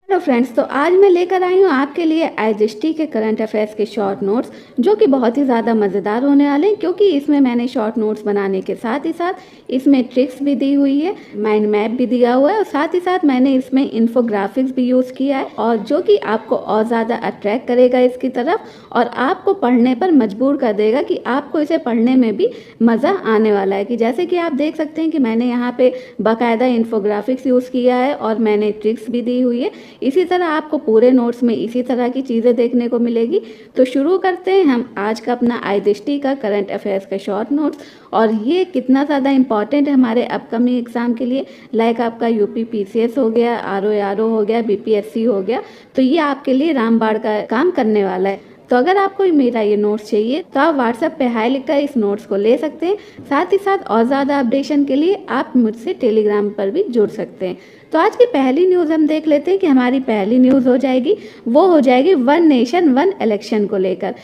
Hello friends, तो आज मैं लेकर आई हूँ आपके लिए आईजीएसटी के करंट अफेयर्स के शॉर्ट नोट्स जो कि बहुत ही ज़्यादा मज़ेदार होने वाले हैं, क्योंकि इसमें मैंने शॉर्ट नोट्स बनाने के साथ ही साथ इसमें ट्रिक्स भी दी हुई है, माइंड मैप भी दिया हुआ है और साथ ही साथ मैंने इसमें इन्फोग्राफिक्स भी यूज़ किया है और जो कि आपको और ज़्यादा अट्रैक्ट करेगा इसकी तरफ और आपको पढ़ने पर मजबूर कर देगा कि आपको इसे पढ़ने में भी मज़ा आने वाला है। कि जैसे कि आप देख सकते हैं कि मैंने यहाँ पे बाकायदा इन्फोग्राफिक्स यूज़ किया है और मैंने ट्रिक्स भी दी हुई है। इसी तरह आपको पूरे नोट्स में इसी तरह की चीज़ें देखने को मिलेगी। तो शुरू करते हैं हम आज का अपना आईजीएसटी का करंट अफेयर्स का शॉर्ट नोट्स। और ये कितना ज़्यादा इंपॉर्टेंट है हमारे अपकमिंग एग्ज़ाम के लिए, लाइक आपका यूपी पीसीएस हो गया, आरओ हो गया, बीपीएससी हो गया। तो ये आपके लिए रामबाण का काम करने वाला है। तो अगर आपको मेरा ये नोट्स चाहिए तो आप व्हाट्सएप पे हाई लिखकर इस नोट्स को ले सकते हैं। साथ ही साथ और ज़्यादा अपडेशन के लिए आप मुझसे टेलीग्राम पर भी जुड़ सकते हैं। तो आज की पहली न्यूज़ हम देख लेते हैं कि हमारी पहली न्यूज़ हो जाएगी, वो हो जाएगी वन नेशन वन इलेक्शन को लेकर।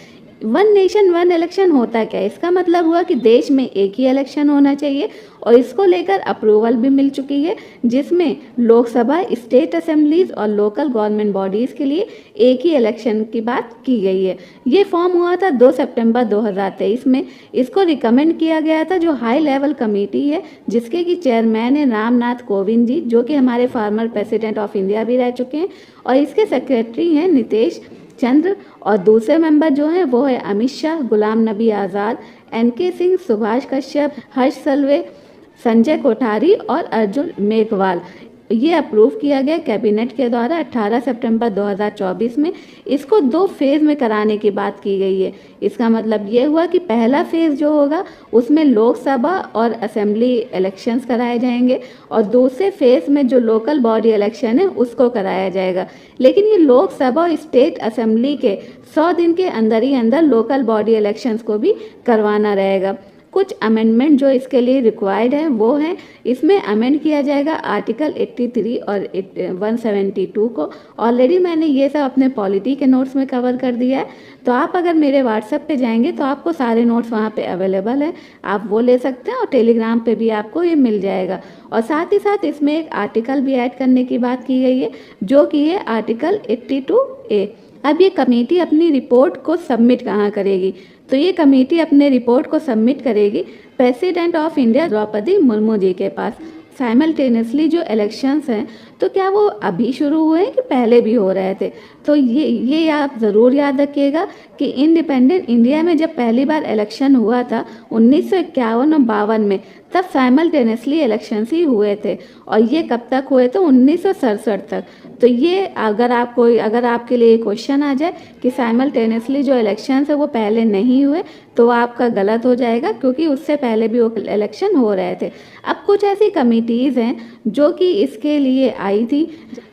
वन नेशन वन इलेक्शन होता क्या है? इसका मतलब हुआ कि देश में एक ही इलेक्शन होना चाहिए और इसको लेकर अप्रूवल भी मिल चुकी है, जिसमें लोकसभा, स्टेट असेंबलीज और लोकल गवर्नमेंट बॉडीज़ के लिए एक ही इलेक्शन की बात की गई है। ये फॉर्म हुआ था 2 सितंबर 2023 में। इसको रिकमेंड किया गया था जो हाई लेवल कमेटी है, जिसके कि चेयरमैन है रामनाथ कोविंद जी, जो कि हमारे फॉर्मर प्रेसिडेंट ऑफ इंडिया भी रह चुके हैं, और इसके सेक्रेटरी हैं नीतीश चंद्र, और दूसरे मेंबर जो हैं वो है अमित शाह, गुलाम नबी आज़ाद, एनके सिंह, सुभाष कश्यप, हर्ष सल्वे, संजय कोठारी और अर्जुन मेघवाल। ये अप्रूव किया गया कैबिनेट के द्वारा 18 सितंबर 2024 में। इसको 2 फेज़ में कराने की बात की गई है। इसका मतलब ये हुआ कि पहला फेज़ जो होगा उसमें लोकसभा और असेंबली इलेक्शंस कराए जाएंगे और दूसरे फेज़ में जो लोकल बॉडी इलेक्शन है उसको कराया जाएगा। लेकिन ये लोकसभा और स्टेट असेंबली के 100 दिन के अंदर ही अंदर लोकल बॉडी इलेक्शंस को भी करवाना रहेगा। कुछ अमेंडमेंट जो इसके लिए रिक्वायर्ड है वो है, इसमें अमेंड किया जाएगा आर्टिकल 83 और 172 को। ऑलरेडी मैंने ये सब अपने पॉलिटी के नोट्स में कवर कर दिया है। तो आप अगर मेरे व्हाट्सएप पे जाएंगे तो आपको सारे नोट्स वहाँ पे अवेलेबल है, आप वो ले सकते हैं और टेलीग्राम पे भी आपको ये मिल जाएगा। और साथ ही साथ इसमें एक आर्टिकल भी ऐड करने की बात की गई है, जो कि है आर्टिकल 82A। अब ये कमेटी अपनी रिपोर्ट को सबमिट कहाँ करेगी? तो ये कमेटी अपने रिपोर्ट को सबमिट करेगी president of India Draupadi Murmu ji के पास। साइमल्टेनियसली जो इलेक्शंस हैं तो क्या वो अभी शुरू हुए हैं कि पहले भी हो रहे थे? तो ये आप ज़रूर याद रखिएगा कि इंडिपेंडेंट इंडिया में जब पहली बार इलेक्शन हुआ था 1951 और 52 में, तब साइमल्टेनियसली इलेक्शंस ही हुए थे। और ये कब तक हुए थे? 1967 तक। तो ये अगर आपके लिए क्वेश्चन आ जाए कि साइमल्टेनियसली जो इलेक्शंस है वो पहले नहीं हुए, तो आपका गलत हो जाएगा, क्योंकि उससे पहले भी वो इलेक्शन हो रहे थे। अब कुछ ऐसी कमिटीज़ हैं जो कि इसके लिए आई थी,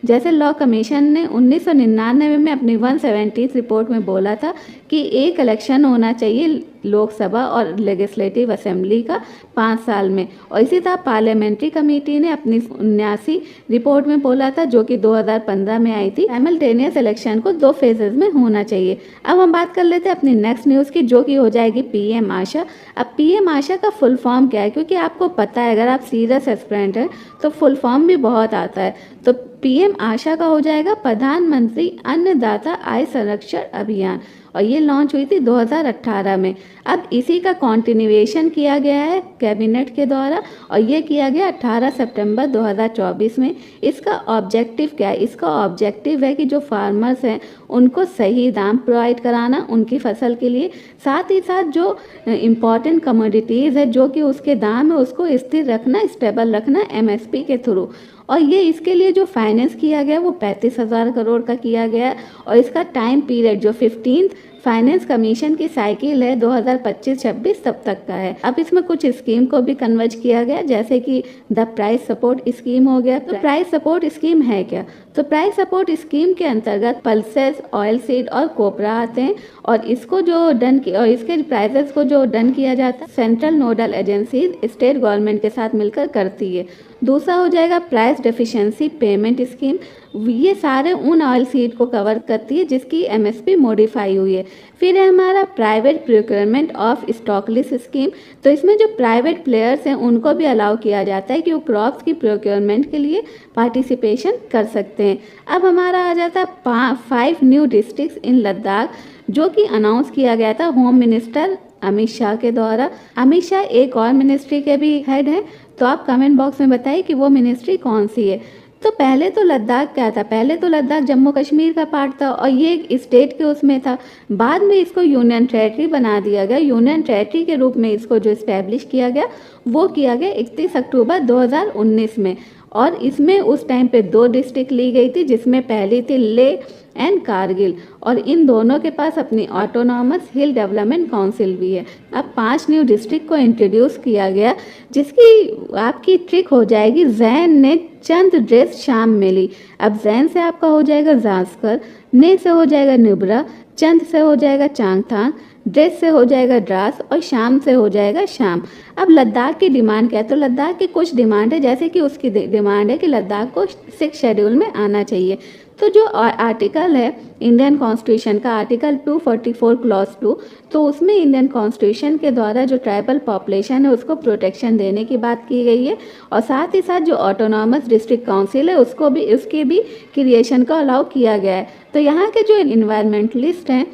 जैसे लॉ कमीशन ने 1999 में अपनी 170th रिपोर्ट में बोला था कि एक इलेक्शन होना चाहिए लोकसभा और लेजिस्लेटिव असेंबली का 5 साल में। और इसी तरह पार्लियामेंट्री कमेटी ने अपनी 79 रिपोर्ट में बोला था, जो कि 2015 में आई थी, साइमल्टेनियस इलेक्शन को 2 फेजेस में होना चाहिए। अब हम बात कर लेते हैं अपनी नेक्स्ट न्यूज़ की, जो कि हो जाएगी पीएम आशा। अब पीएम आशा का फुल फॉर्म क्या है? क्योंकि आपको पता है अगर आप सीरियस एस्पिरेंट हैं तो फुल फॉर्म भी बहुत आता है। तो पीएम आशा का हो जाएगा प्रधानमंत्री अन्नदाता आय संरक्षण अभियान, और ये लॉन्च हुई थी 2018 में। अब इसी का कॉन्टिन्यूएशन किया गया है कैबिनेट के द्वारा, और ये किया गया 18 सितंबर 2024 में। इसका ऑब्जेक्टिव क्या है? इसका ऑब्जेक्टिव है कि जो फार्मर्स हैं उनको सही दाम प्रोवाइड कराना उनकी फसल के लिए, साथ ही साथ जो इम्पॉर्टेंट कमोडिटीज़ है जो कि उसके दाम है उसको स्थिर रखना, स्टेबल रखना एमएसपी के थ्रू। और ये इसके लिए जो फाइनेंस किया गया वो 35,000 करोड़ का किया गया। और इसका टाइम पीरियड जो 15th फाइनेंस कमीशन की साइकिल है 2025-26 तब तक का है। अब इसमें कुछ स्कीम को भी कन्वर्ज किया गया, जैसे कि द प्राइस सपोर्ट स्कीम हो गया। तो प्राइस सपोर्ट स्कीम है क्या? तो प्राइस सपोर्ट स्कीम के अंतर्गत पल्सेस, ऑयल सीड और कोपरा आते हैं, और इसको जो डन किया और इसके प्राइसेस को जो डन किया जाता है central nodal agencies state government के साथ मिलकर करती है। दूसरा हो जाएगा प्राइस डेफिशिएंसी पेमेंट स्कीम। ये सारे उन ऑयल सीड को कवर करती है जिसकी एमएसपी मॉडिफाई हुई है। फिर है हमारा private procurement of stock list scheme. तो इसमें जो प्राइवेट प्लेयर्स हैं उनको भी अलाउ किया जाता है कि वो क्रॉप्स की प्रोक्योरमेंट के लिए पार्टिसिपेशन कर सकते हैं। अब हमारा आ जाता है 5 न्यू डिस्ट्रिक्ट्स इन लद्दाख, जो कि अनाउंस किया गया था होम मिनिस्टर अमित शाह के द्वारा। अमित शाह एक और मिनिस्ट्री के भी हेड हैं, तो आप कमेंट बॉक्स में बताइए कि वो मिनिस्ट्री कौन सी है। तो पहले तो लद्दाख क्या था, पहले तो लद्दाख जम्मू कश्मीर का पार्ट था और ये एक स्टेट के उसमें था। बाद में इसको यूनियन टेरेटरी बना दिया गया। यूनियन टेरेटरी के रूप में इसको जो इस्टेब्लिश किया गया वो किया गया 31 अक्टूबर 2019 में। और इसमें उस टाइम पे 2 डिस्ट्रिक्ट ली गई थी, जिसमें पहली थी लेह एंड कारगिल, और इन दोनों के पास अपनी ऑटोनॉमस हिल डेवलपमेंट काउंसिल भी है। अब 5 न्यू डिस्ट्रिक्ट को इंट्रोड्यूस किया गया, जिसकी आपकी ट्रिक हो जाएगी जैन ने चंद ड्रेस शाम मिली। अब जैन से आपका हो जाएगा जास्कर, ने से हो जाएगा निब्रा, चंद से हो जाएगा चांगथांग, ड्रेस से हो जाएगा ड्रास और शाम से हो जाएगा शाम। अब लद्दाख की डिमांड क्या है, तो लद्दाख की कुछ डिमांड है, जैसे कि उसकी डिमांड है कि लद्दाख को 6 शेड्यूल में आना चाहिए। तो जो आर्टिकल है इंडियन कॉन्स्टिट्यूशन का आर्टिकल 244 क्लॉज 2, तो उसमें इंडियन कॉन्स्टिट्यूशन के द्वारा जो ट्राइबल पॉपुलेशन है उसको प्रोटेक्शन देने की बात की गई है। और साथ ही साथ जो ऑटोनॉमस डिस्ट्रिक्ट काउंसिल है उसके भी क्रिएशन को अलाउ किया गया है। तो यहाँ के जो इन्वायरमेंटलिस्ट हैं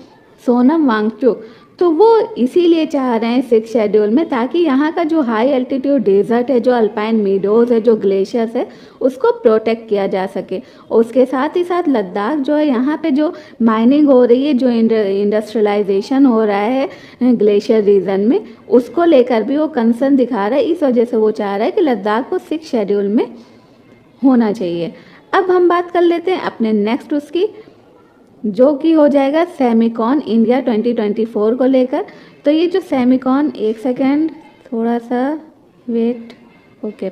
सोनम वांगचुक, तो वो इसीलिए चाह रहे हैं 6 शेड्यूल में, ताकि यहाँ का जो हाई एल्टीट्यूड डेजर्ट है, जो अल्पाइन मीडोज है, जो ग्लेशियर्स है, उसको प्रोटेक्ट किया जा सके। और उसके साथ ही साथ लद्दाख जो है, यहाँ पे जो माइनिंग हो रही है, जो इंडस्ट्रियलाइजेशन हो रहा है ग्लेशियर रीजन में, उसको लेकर भी वो कंसर्न दिखा रहा है। इस वजह से वो चाह रहा है कि लद्दाख को 6 शेड्यूल में होना चाहिए। अब हम बात कर लेते हैं अपने नेक्स्ट उसकी, जो कि हो जाएगा सेमिकॉन इंडिया 2024 को लेकर। तो ये जो सेमिकॉन, एक सेकेंड थोड़ा सा वेट, ओके।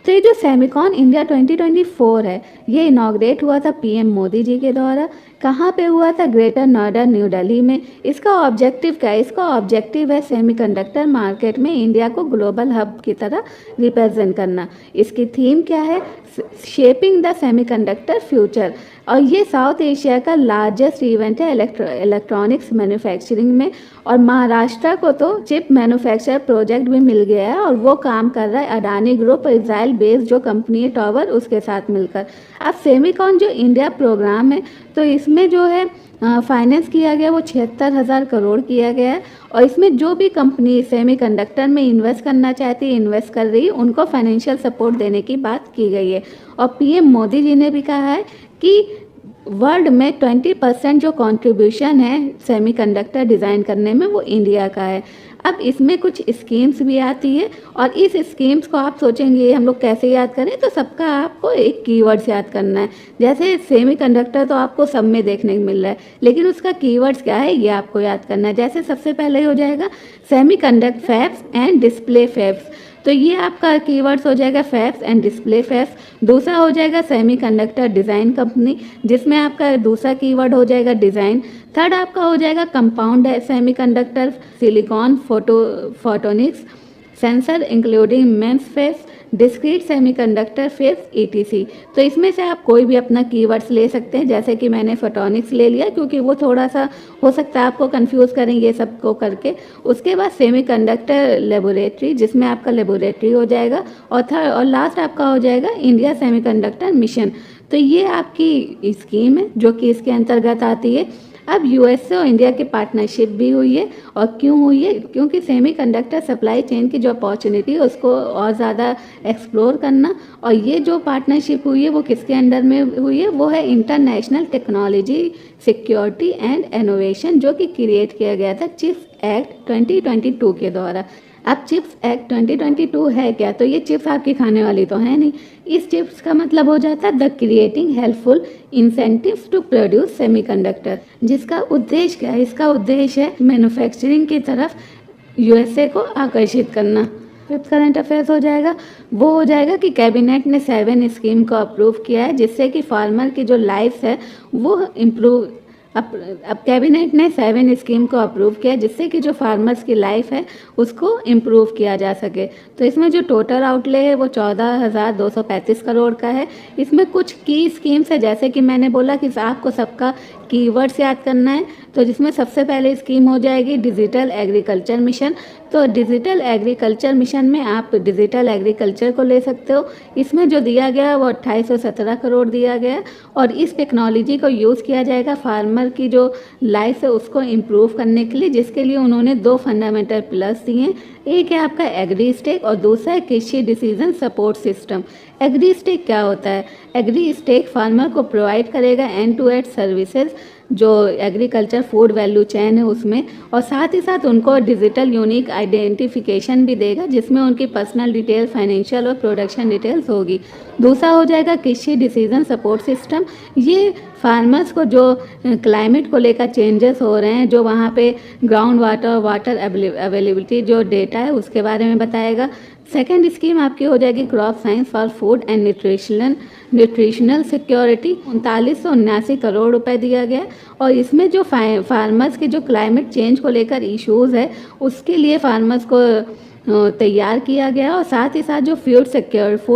तो ये जो सेमिकॉन इंडिया 2024 है, ये इनॉग्रेट हुआ था पीएम मोदी जी के द्वारा। कहाँ पे हुआ था, ग्रेटर नोएडा न्यू दिल्ली में। इसका ऑब्जेक्टिव क्या है, इसका ऑब्जेक्टिव है सेमीकंडक्टर मार्केट में इंडिया को ग्लोबल हब की तरह रिप्रेजेंट करना। इसकी थीम क्या है, शेपिंग द सेमीकंडक्टर फ्यूचर। और ये साउथ एशिया का लार्जेस्ट इवेंट है इलेक्ट्रॉनिक्स मैन्युफैक्चरिंग में। और महाराष्ट्र को तो चिप मैन्युफैक्चर प्रोजेक्ट भी मिल गया है, और वो काम कर रहा है अडानी ग्रुप, इजराइल बेस्ड जो कंपनी है टॉवर, उसके साथ मिलकर। अब सेमिकॉन जो इंडिया प्रोग्राम है, तो इसमें जो है फाइनेंस किया गया वो 76,000 करोड़ किया गया है। और इसमें जो भी कंपनी सेमीकंडक्टर में इन्वेस्ट करना चाहती है, इन्वेस्ट कर रही है, उनको फाइनेंशियल सपोर्ट देने की बात की गई है। और पीएम मोदी जी ने भी कहा है कि वर्ल्ड में 20% जो कंट्रीब्यूशन है सेमीकंडक्टर डिज़ाइन करने में, वो इंडिया का है। अब इसमें कुछ स्कीम्स भी आती है, और इस स्कीम्स को आप सोचेंगे हम लोग कैसे याद करें, तो सबका आपको एक कीवर्ड्स याद करना है। जैसे सेमीकंडक्टर तो आपको सब में देखने को मिल रहा है, लेकिन उसका कीवर्ड्स क्या है ये आपको याद करना है। जैसे सबसे पहले हो जाएगा semiconductor fabs and display fabs, तो ये आपका कीवर्ड्स हो जाएगा फैब्स एंड डिस्प्ले फैब्स। दूसरा हो जाएगा सेमीकंडक्टर डिज़ाइन कंपनी, जिसमें आपका दूसरा कीवर्ड हो जाएगा डिज़ाइन। थर्ड आपका हो जाएगा compound semiconductor silicon photonics sensor including MEMS fabs discrete semiconductor fabs ETC. तो इसमें से आप कोई भी अपना कीवर्ड्स ले सकते हैं, जैसे कि मैंने फोटोनिक्स ले लिया क्योंकि वो थोड़ा सा हो सकता है आपको कंफ्यूज करें ये सब को करके। उसके बाद सेमीकंडक्टर लेबोरेटरी, जिसमें आपका लेबोरेटरी हो जाएगा। और लास्ट आपका हो जाएगा इंडिया सेमीकंडक्टर मिशन। तो ये आपकी स्कीम है जो कि इसके अंतर्गत आती है। अब यूएसए और इंडिया की पार्टनरशिप भी हुई है, और क्यों हुई है, क्योंकि सेमीकंडक्टर सप्लाई चेन की जो अपॉर्चुनिटी है उसको और ज़्यादा एक्सप्लोर करना। और ये जो पार्टनरशिप हुई है वो किसके अंडर में हुई है, वो है international technology security and innovation, जो कि क्रिएट किया गया था चिप्स एक्ट 2022 के द्वारा। अब चिप्स एक्ट 2022 है क्या, तो ये चिप्स आपकी खाने वाली तो है नहीं। इस चिप्स का मतलब हो जाता है the creating helpful incentives to produce semiconductor, जिसका उद्देश्य क्या है, इसका उद्देश्य है मैन्युफैक्चरिंग की तरफ यूएसए को आकर्षित करना। फिफ्थ करंट अफेयर्स हो जाएगा, वो हो जाएगा कि कैबिनेट ने 7 स्कीम को अप्रूव किया है, जिससे कि फार्मर की जो लाइफ है वो इम्प्रूव अब कैबिनेट ने 7 स्कीम को अप्रूव किया जिससे कि जो फार्मर्स की लाइफ है उसको इम्प्रूव किया जा सके। तो इसमें जो टोटल आउटले है वो 14,235 करोड़ का है। इसमें कुछ की स्कीम्स है, जैसे कि मैंने बोला कि आपको सबका कीवर्ड्स याद करना है। तो जिसमें सबसे पहले स्कीम हो जाएगी डिजिटल एग्रीकल्चर मिशन। तो डिजिटल एग्रीकल्चर मिशन में आप डिजिटल एग्रीकल्चर को ले सकते हो। इसमें जो दिया गया वो 2817 करोड़ दिया गया और इस टेक्नोलॉजी को यूज़ किया जाएगा फार्मर की जो लाइफ है उसको इम्प्रूव करने के लिए, जिसके लिए उन्होंने 2 फंडामेंटल पिलर्स दिए हैं। एक है आपका एग्री स्टेक और दूसरा है कृषि decision support system. Agri stack क्या होता है? एग्री स्टेक फार्मर को प्रोवाइड करेगा एंड टू एंड सर्विसेज जो एग्रीकल्चर फूड वैल्यू चेन है उसमें, और साथ ही साथ उनको डिजिटल यूनिक आइडेंटिफिकेशन भी देगा जिसमें उनकी पर्सनल डिटेल, फाइनेंशियल और प्रोडक्शन डिटेल्स होगी। दूसरा हो जाएगा कृषि डिसीजन सपोर्ट सिस्टम। ये फार्मर्स को जो क्लाइमेट को लेकर चेंजेस हो रहे हैं, जो वहाँ पे ग्राउंड वाटर अवेलेबिलिटी जो डेटा है उसके बारे में बताएगा। सेकेंड स्कीम आपकी हो जाएगी crop science for food and nutritional security. 3979 crore रुपए दिया गया और इसमें जो फार्मर्स के जो क्लाइमेट चेंज को लेकर इश्यूज़ है उसके लिए फार्मर्स को तैयार किया गया और साथ ही साथ जो फूड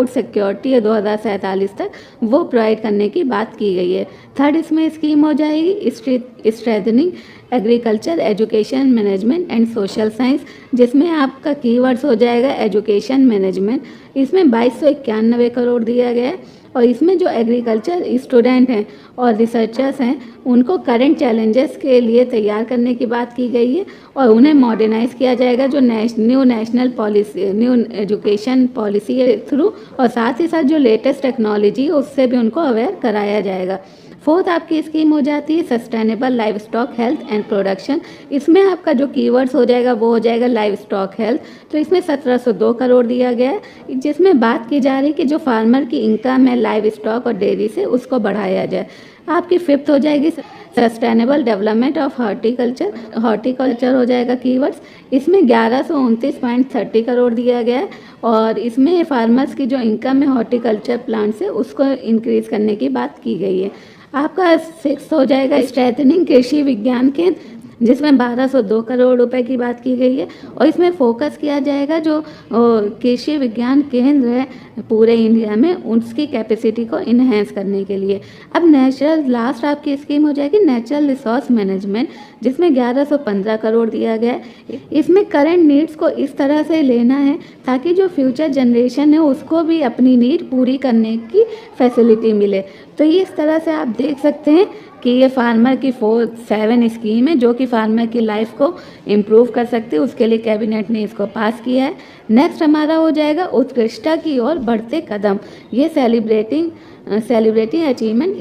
सिक्योरिटी है 2047 तक वो प्रोवाइड करने की बात की गई है। थर्ड इसमें स्कीम हो जाएगी strengthening agriculture education management and social science, जिसमें आपका कीवर्ड्स हो जाएगा एजुकेशन मैनेजमेंट। इसमें 2291 करोड़ दिया गया है और इसमें जो एग्रीकल्चर स्टूडेंट हैं और रिसर्चर्स हैं उनको करंट चैलेंजेस के लिए तैयार करने की बात की गई है और उन्हें मॉडर्नाइज किया जाएगा जो new national policy, new education policy के थ्रू, और साथ ही साथ जो लेटेस्ट टेक्नोलॉजी है उससे भी उनको अवेयर कराया जाएगा। फोर्थ आपकी स्कीम हो जाती है sustainable live stock health and production. इसमें आपका जो कीवर्ड्स हो जाएगा वो हो जाएगा लाइव स्टॉक हेल्थ। तो इसमें 1702 करोड़ दिया गया है जिसमें बात की जा रही है कि जो फार्मर की इनकम है लाइव स्टॉक और डेयरी से उसको बढ़ाया जाए। आपकी फिफ्थ हो जाएगी सस्टेनेबल डेवलपमेंट ऑफ हॉर्टिकल्चर हो जाएगा कीवर्ड्स। इसमें 1129.30 करोड़ दिया गया है और इसमें फार्मर्स की जो इनकम है हॉर्टिकल्चर प्लांट से उसको इंक्रीज करने की बात की गई है। आपका सिक्स हो जाएगा स्ट्रेथनिंग कृषि विज्ञान केंद्र, जिसमें 1202 करोड़ रुपए की बात की गई है और इसमें फोकस किया जाएगा जो कृषि विज्ञान केंद्र है पूरे इंडिया में उसकी कैपेसिटी को इन्हेंस करने के लिए। अब लास्ट आपकी स्कीम हो जाएगी नेचुरल रिसोर्स मैनेजमेंट, जिसमें 1115 करोड़ दिया गया है। इसमें करंट नीड्स को इस तरह से लेना है ताकि जो फ्यूचर जनरेशन है उसको भी अपनी नीड पूरी करने की फैसिलिटी मिले। तो ये इस तरह से आप देख सकते हैं कि ये फार्मर की 7 स्कीम है जो कि फार्मर की लाइफ को इम्प्रूव कर सकती है, उसके लिए कैबिनेट ने इसको पास किया है। नेक्स्ट हमारा हो जाएगा उत्कृष्टता की ओर बढ़ते कदम। ये सेलिब्रेटिंग अचीवमेंट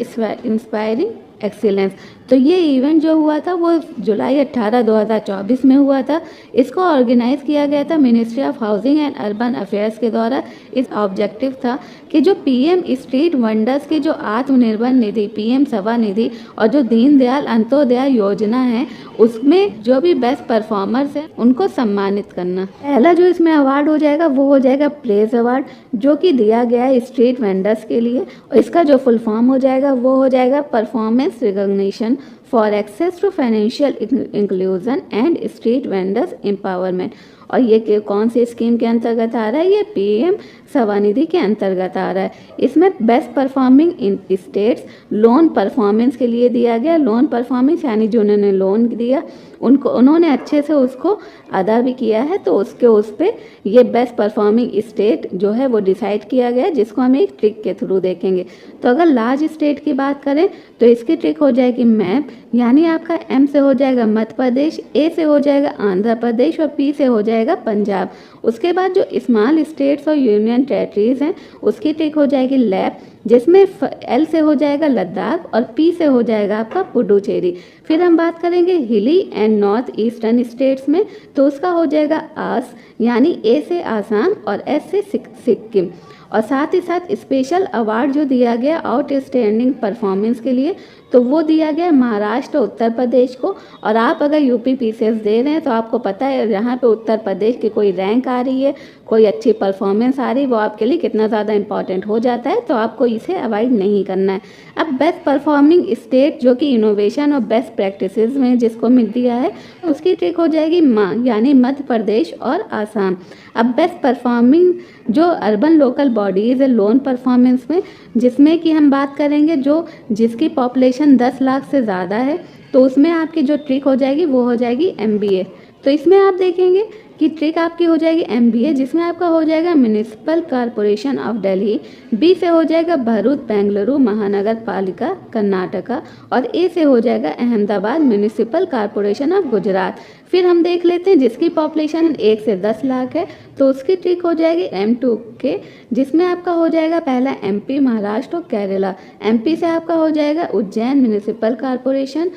इंस्पायरिंग एक्सीलेंस। तो ये इवेंट जो हुआ था वो जुलाई 18, 2024 में हुआ था। इसको ऑर्गेनाइज किया गया था ministry of housing and urban affairs के द्वारा। इस ऑब्जेक्टिव था कि जो पीएम स्ट्रीट वेंडर्स की जो आत्मनिर्भर निधि, पीएम सभा निधि और जो दीनदयाल अंत्योदय योजना है उसमें जो भी बेस्ट परफॉर्मर्स हैं उनको सम्मानित करना। पहला जो इसमें अवार्ड हो जाएगा वो हो जाएगा प्लेस अवार्ड, जो कि दिया गया है स्ट्रीट वेंडर्स के लिए और इसका जो फुल फॉर्म हो जाएगा वो हो जाएगा performance recognition for access to financial inclusion and street vendors empowerment. और ये कौन सी स्कीम के अंतर्गत आ रहा है? ये पीएम सभानिधि के अंतर्गत आ रहा है। इसमें best performing in states loan performance के लिए दिया गया। लोन परफॉर्मेंस यानी जो उन्होंने लोन दिया उन्होंने अच्छे से उसको अदा भी किया है, तो उस पर ये बेस्ट परफॉर्मिंग स्टेट जो है वो डिसाइड किया गया है, जिसको हम एक ट्रिक के थ्रू देखेंगे। तो अगर लार्ज स्टेट की बात करें तो इसकी ट्रिक हो जाएगी मैप, यानी आपका एम से हो जाएगा मध्य प्रदेश, ए से हो जाएगा आंध्र प्रदेश और पी से हो जाएगा पंजाब। उसके बाद जो स्मॉल स्टेट्स और यूनियन टेरिटरीज हैं उसकी ट्रिक हो जाएगी लैप, जिसमें एल से हो जाएगा लद्दाख और पी से हो जाएगा आपका पुडुचेरी। फिर हम बात करेंगे हिली एंड नॉर्थ ईस्टर्न स्टेट्स में, तो उसका हो जाएगा आस, यानी ए से आसाम और एस से सिक्किम। और साथ ही साथ स्पेशल अवार्ड जो दिया गया आउटस्टैंडिंग परफॉर्मेंस के लिए, तो वो दिया गया महाराष्ट्र और उत्तर प्रदेश को। और आप अगर यूपी पीसीएस दे रहे हैं तो आपको पता है यहाँ पे उत्तर प्रदेश की कोई रैंक आ रही है, कोई अच्छी परफॉर्मेंस आ रही है, वो आपके लिए कितना ज़्यादा इंपॉर्टेंट हो जाता है, तो आपको इसे अवॉइड नहीं करना है। अब बेस्ट परफॉर्मिंग स्टेट जो कि इनोवेशन और बेस्ट प्रैक्टिसेस में जिसको मिल दिया है, उसकी ट्रिक हो जाएगी माँ, यानी मध्य प्रदेश और आसाम। अब बेस्ट परफॉर्मिंग जो अर्बन लोकल बॉडीज़ है लोन परफॉर्मेंस में, जिसमें कि हम बात करेंगे जो जिसकी पॉपुलेशन 10 लाख से ज़्यादा है, तो उसमें आपकी जो ट्रिक हो जाएगी वो हो जाएगी MBA। तो इसमें आप देखेंगे कि ट्रिक आपकी हो जाएगी MBA, जिसमें आपका हो जाएगा municipal corporation of Delhi, B से हो जाएगा भरूच बेंगलुरु महानगर पालिका कर्नाटका, और A से हो जाएगा Ahmedabad municipal corporation of Gujarat. फिर हम देख लेते हैं जिसकी पॉपुलेशन 1 से 10 लाख है, तो उसकी ट्रिक हो जाएगी M2K, जिसमें आपका हो जाएगा पहला MP महाराष्ट्र और केरला। MP से आपका हो जाएगा उज्जैन म्युनिसिपल कॉरपोरेशन,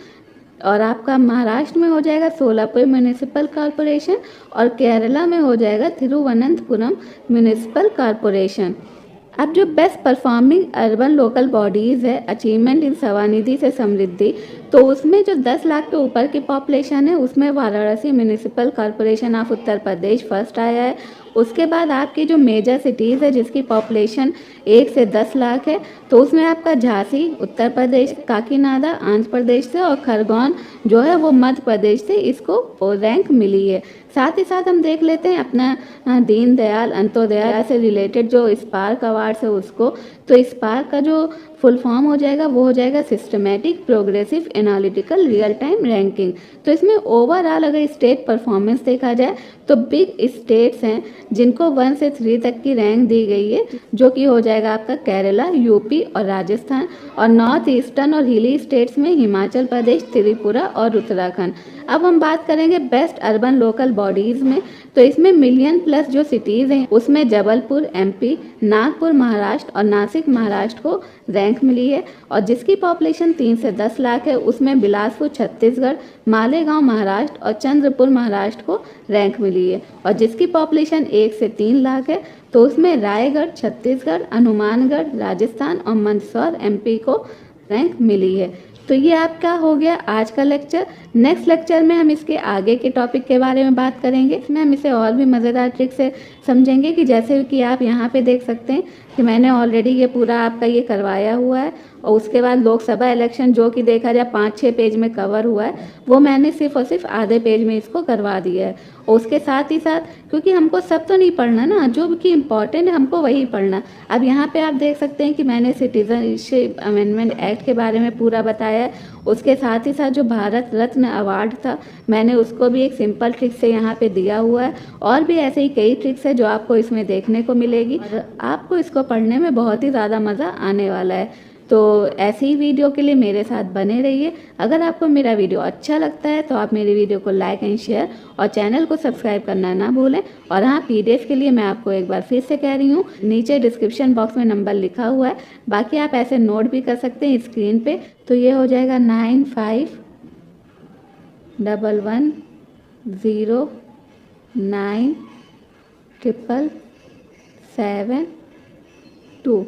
और आपका महाराष्ट्र में हो जाएगा सोलापुर म्युनिसिपल कॉरपोरेशन, और केरला में हो जाएगा तिरुवनंतपुरम म्युनिसिपल कॉरपोरेशन। अब जो best performing urban local bodies है अचीवमेंट इन स्वनिधि से समृद्धि, तो उसमें जो 10 लाख के ऊपर की पॉपुलेशन है उसमें Varanasi municipal corporation of Uttar Pradesh first आया है। उसके बाद आपकी जो मेजर सिटीज़ है जिसकी पॉपुलेशन 1 से 10 लाख है, तो उसमें आपका झांसी उत्तर प्रदेश, काकीनाडा आंध्र प्रदेश से, और खरगोन जो है वो मध्य प्रदेश से इसको रैंक मिली है। साथ ही साथ हम देख लेते हैं अपना दीनदयाल अंत्योदय से रिलेटेड जो स्पार्क अवार्ड्स है उसको, तो स्पार्क का जो फुल फॉर्म हो जाएगा वो हो जाएगा systematic progressive analytical real time ranking. तो इसमें ओवरऑल अगर स्टेट परफॉर्मेंस देखा जाए तो बिग स्टेट्स हैं जिनको 1 से 3 तक की रैंक दी गई है, जो कि हो जाएगा आपका केरला, यूपी और राजस्थान, और नॉर्थ ईस्टर्न और हिली स्टेट्स में हिमाचल प्रदेश, त्रिपुरा और उत्तराखंड। अब हम बात करेंगे बेस्ट अर्बन लोकल बॉडीज़ में, तो इसमें मिलियन प्लस जो सिटीज़ हैं उसमें जबलपुर MP, नागपुर महाराष्ट्र और नासिक महाराष्ट्र को रैंक मिली है, और जिसकी पॉपुलेशन 3 से 10 लाख है उसमें बिलासपुर छत्तीसगढ़, मालेगांव महाराष्ट्र और चंद्रपुर महाराष्ट्र को रैंक मिली है, और जिसकी पॉपुलेशन 1 से 3 लाख है तो उसमें रायगढ़ छत्तीसगढ़, हनुमानगढ़ राजस्थान और मंदसौर MP को रैंक मिली है। तो ये आपका हो गया आज का लेक्चर। नेक्स्ट लेक्चर में हम इसके आगे के टॉपिक के बारे में बात करेंगे। इसमें हम इसे और भी मज़ेदार ट्रिक से समझेंगे, कि जैसे कि आप यहाँ पे देख सकते हैं कि मैंने ऑलरेडी ये पूरा आपका ये करवाया हुआ है, और उसके बाद लोकसभा इलेक्शन जो कि देखा जाए 5-6 पेज में कवर हुआ है, वो मैंने सिर्फ और सिर्फ आधे पेज में इसको करवा दिया है। और उसके साथ ही साथ, क्योंकि हमको सब तो नहीं पढ़ना ना, जो कि इम्पॉर्टेंट है हमको वही पढ़ना। अब यहाँ पे आप देख सकते हैं कि मैंने सिटीजनशिप अमेंडमेंट एक्ट के बारे में पूरा बताया है। उसके साथ ही साथ जो भारत रत्न अवार्ड था मैंने उसको भी एक सिंपल ट्रिक से यहाँ पे दिया हुआ है, और भी ऐसे ही कई ट्रिक्स है जो आपको इसमें देखने को मिलेगी, और आपको इसको पढ़ने में बहुत ही ज़्यादा मज़ा आने वाला है। तो ऐसी ही वीडियो के लिए मेरे साथ बने रहिए। अगर आपको मेरा वीडियो अच्छा लगता है तो आप मेरे वीडियो को लाइक एंड शेयर और चैनल को सब्सक्राइब करना ना भूलें। और हाँ, PDF के लिए मैं आपको एक बार फिर से कह रही हूँ, नीचे डिस्क्रिप्शन बॉक्स में नंबर लिखा हुआ है, बाकी आप ऐसे नोट भी कर सकते हैं स्क्रीन पे। तो ये हो जाएगा 9511097772।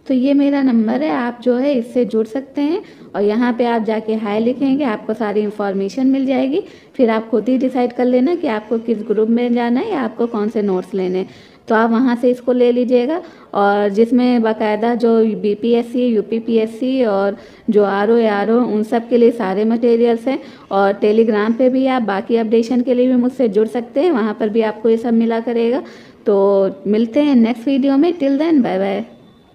तो ये मेरा नंबर है, आप जो है इससे जुड़ सकते हैं, और यहाँ पे आप जाके हाय लिखेंगे, आपको सारी इन्फॉर्मेशन मिल जाएगी। फिर आप खुद ही डिसाइड कर लेना कि आपको किस ग्रुप में जाना है या आपको कौन से नोट्स लेने हैं। तो आप वहाँ से इसको ले लीजिएगा, और जिसमें बाकायदा जो BPSC, UPPSC और जो RO ARO उन सब के लिए सारे मटेरियल्स हैं। और टेलीग्राम पे भी आप बाकी अपडेशन के लिए भी मुझसे जुड़ सकते हैं, वहाँ पर भी आपको ये सब मिला करेगा। तो मिलते हैं नेक्स्ट वीडियो में। Till then bye bye.